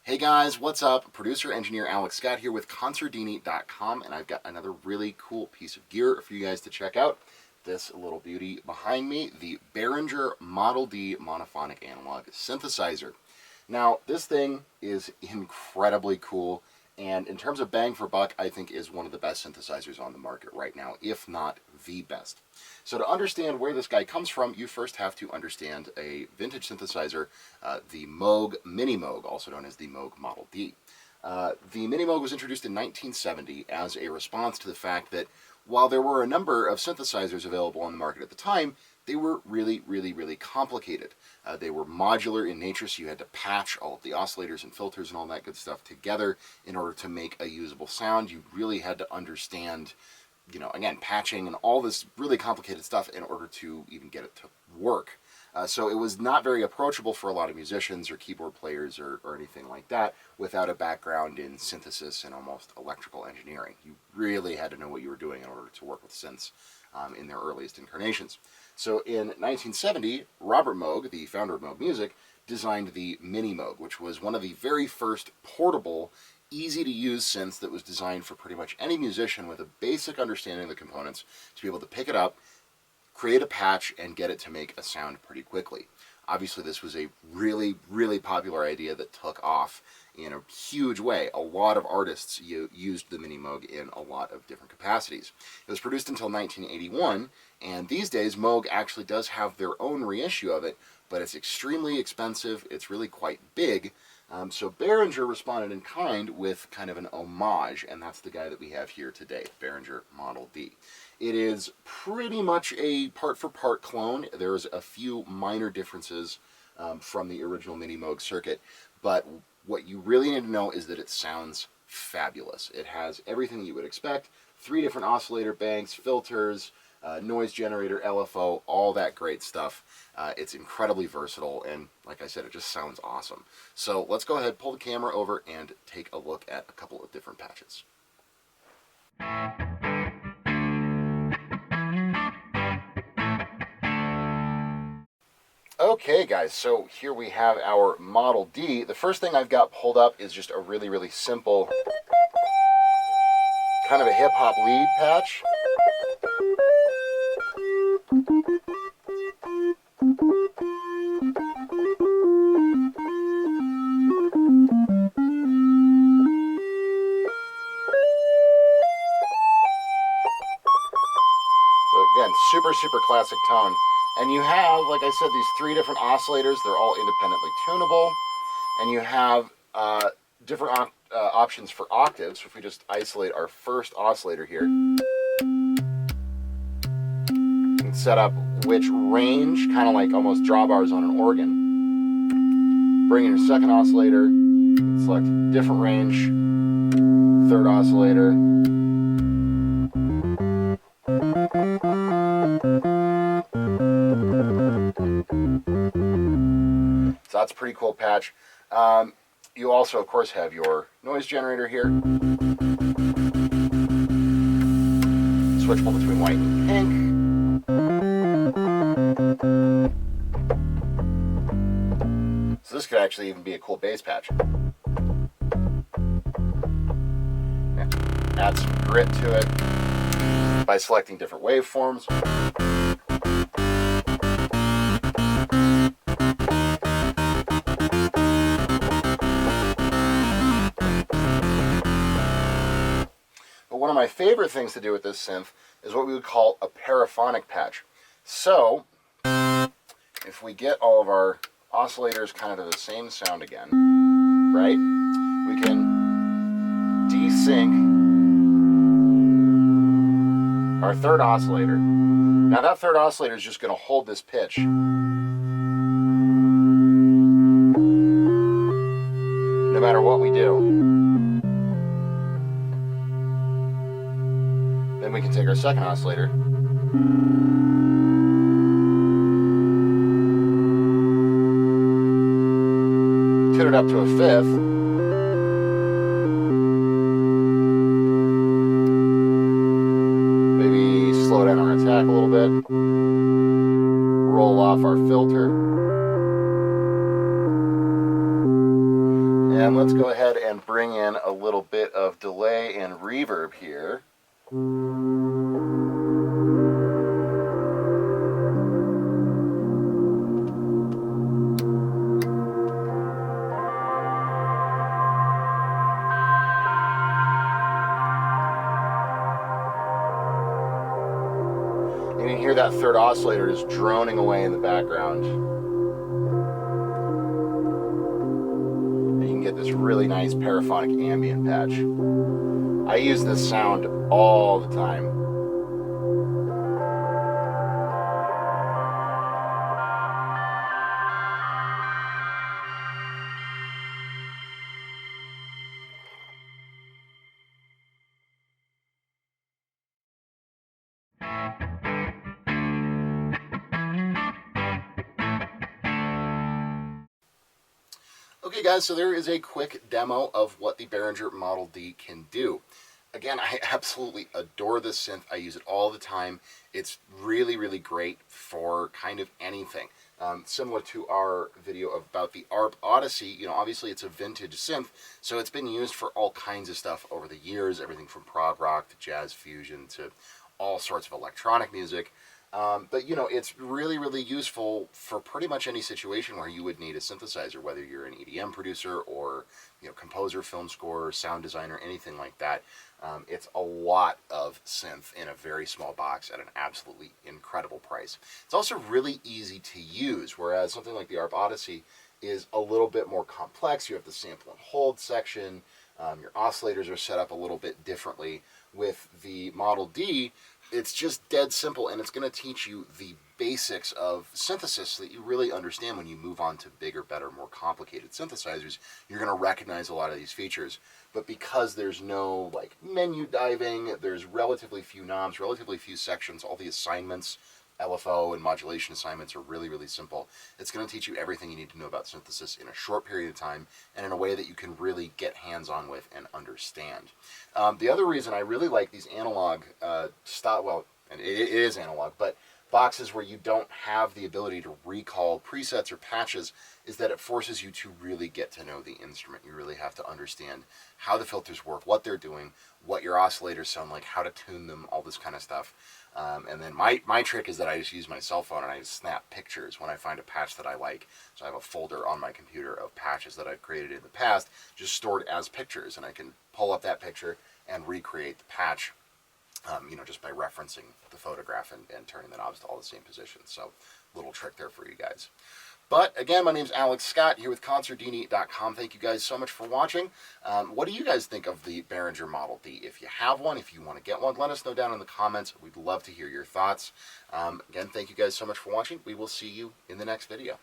Hey guys, what's up? Producer engineer Alex Scott here with Consordini.com, and I've got another really cool piece of gear for you guys to check out. This little beauty behind me, the Behringer Model D monophonic analog synthesizer. Now, this thing is incredibly cool, and in terms of bang for buck, I think is one of the best synthesizers on the market right now, if not the best. So to understand where this guy comes from, you first have to understand a vintage synthesizer, the MiniMoog, also known as the Moog Model D. The MiniMoog was introduced in 1970 as a response to the fact that while there were a number of synthesizers available on the market at the time, they were really complicated. They were modular in nature, so you had to patch all of the oscillators and filters and all that good stuff together in order to make a usable sound. You really had to understand, again, patching and all this really complicated stuff in order to even get it to work. So it was not very approachable for a lot of musicians or keyboard players or anything like that without a background in synthesis and almost electrical engineering. You really had to know what you were doing in order to work with synths in their earliest incarnations. So in 1970, Robert Moog, the founder of Moog Music, designed the MiniMoog, which was one of the very first portable, easy-to-use synths that was designed for pretty much any musician with a basic understanding of the components to be able to pick it up, create a patch, and get it to make a sound pretty quickly. Obviously, this was a really popular idea that took off in a huge way. A lot of artists used the MiniMoog in a lot of different capacities. It was produced until 1981, and these days Moog actually does have their own reissue of it, but it's extremely expensive, it's really quite big, so Behringer responded in kind with kind of an homage, and that's the guy that we have here today, Behringer Model D. It is pretty much a part-for-part clone. There's a few minor differences from the original MiniMoog circuit, but what you really need to know is that it sounds fabulous. It has everything you would expect, 3 different oscillator banks, filters, noise generator, LFO, all that great stuff. It's incredibly versatile, and like I said, it just sounds awesome. So let's go ahead, pull the camera over, and take a look at a couple of different patches. Okay guys, so here we have our Model D. The first thing I've got pulled up is just a really simple, kind of a hip-hop lead patch. Again, super classic tone. And you have, like I said, these 3 different oscillators. They're all independently tunable. And you have different options for octaves. So if we just isolate our first oscillator here, you can set up which range, kind of like almost drawbars on an organ. Bring in your second oscillator, select different range, third oscillator. So that's a pretty cool patch. You also, of course, have your noise generator here. Switchable between white and pink. So this could actually even be a cool bass patch. Yeah. Add some grit to it by selecting different waveforms. But one of my favorite things to do with this synth is what we would call a paraphonic patch. So, if we get all of our oscillators kind of to the same sound again, right, we can desync our third oscillator. Now that third oscillator is just going to hold this pitch. No matter what we do. Then we can take our second oscillator. Tune it up to a 5th. Maybe slow down our attack a little bit. Roll off our filter. And and let's go ahead and bring in a little bit of delay and reverb here. And you can hear that third oscillator just droning away in the background. And you can get this really nice paraphonic ambient patch. I use this sound all the time. Okay guys, so there is a quick demo of what the Behringer Model D can do. Again, I absolutely adore this synth. I use it all the time. It's really, really great for kind of anything. Similar to our video about the ARP Odyssey, obviously it's a vintage synth, so it's been used for all kinds of stuff over the years, everything from prog rock to jazz fusion to all sorts of electronic music. But it's really, really useful for pretty much any situation where you would need a synthesizer, whether you're an EDM producer or composer, film scorer, sound designer, anything like that. It's a lot of synth in a very small box at an absolutely incredible price. It's also really easy to use, whereas something like the ARP Odyssey is a little bit more complex. You have the sample and hold section. Your oscillators are set up a little bit differently. With the Model D, it's just dead simple, and it's going to teach you the basics of synthesis so that you really understand when you move on to bigger, better, more complicated synthesizers. You're going to recognize a lot of these features. But because there's no menu diving, there's relatively few knobs, relatively few sections, all the assignments, LFO and modulation assignments are really, really simple. It's going to teach you everything you need to know about synthesis in a short period of time and in a way that you can really get hands-on with and understand. The other reason I really like these analog and it is analog, but boxes where you don't have the ability to recall presets or patches is that it forces you to really get to know the instrument. You really have to understand how the filters work, what they're doing, what your oscillators sound like, how to tune them, all this kind of stuff. And then my trick is that I just use my cell phone and I just snap pictures when I find a patch that I like. So I have a folder on my computer of patches that I've created in the past, just stored as pictures, and I can pull up that picture and recreate the patch, just by referencing the photograph and turning the knobs to all the same positions. So little trick there for you guys. But again, my name's Alex Scott here with Consordini.com. Thank you guys so much for watching. What do you guys think of the Behringer Model D? If you have one, if you want to get one, let us know down in the comments. We'd love to hear your thoughts. Again, thank you guys so much for watching. We will see you in the next video.